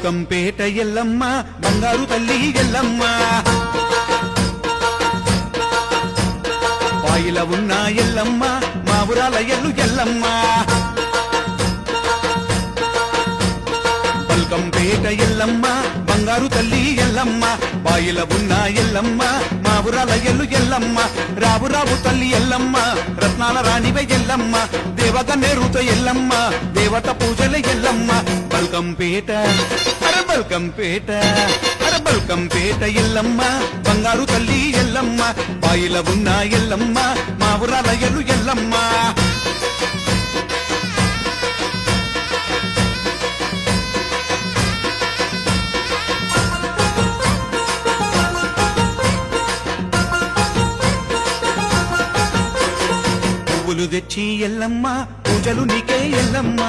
బల్కంపేట ఎల్లమ్మ బంగారు తల్లి ఎల్లమ్మ పాయిల ఉన్న ఎల్లమ్మ మా ఊరాల ఎల్లు ఎల్లమ్మ బల్కంపేట ఎల్లమ్మ బంగారు తల్లి ఎల్లమ్మ పాయిల ఉన్న ఎల్లమ్మ మా ఊరాల ఎల్లు ఎల్లమ్మ రావు రావు తల్లి ఎల్లమ్మ రత్నాల రాణివే ఎల్లమ్మ దేవగన్నేరుతో ఎల్లమ్మ దేవత పూజల ఎల్లమ్మ బల్కంపేట అర బల్కంపేట అర బల్కంపేట ఎల్లమ్మ బంగారు తల్లి ఎల్లమ్మ పాయిల ఉన్న ఎల్లమ్మ మా ఊరాల ఎల్లు ఎల్లమ్మ పువ్వులు తెచ్చి ఎల్లమ్మ పూజలు నీకే ఎల్లమ్మ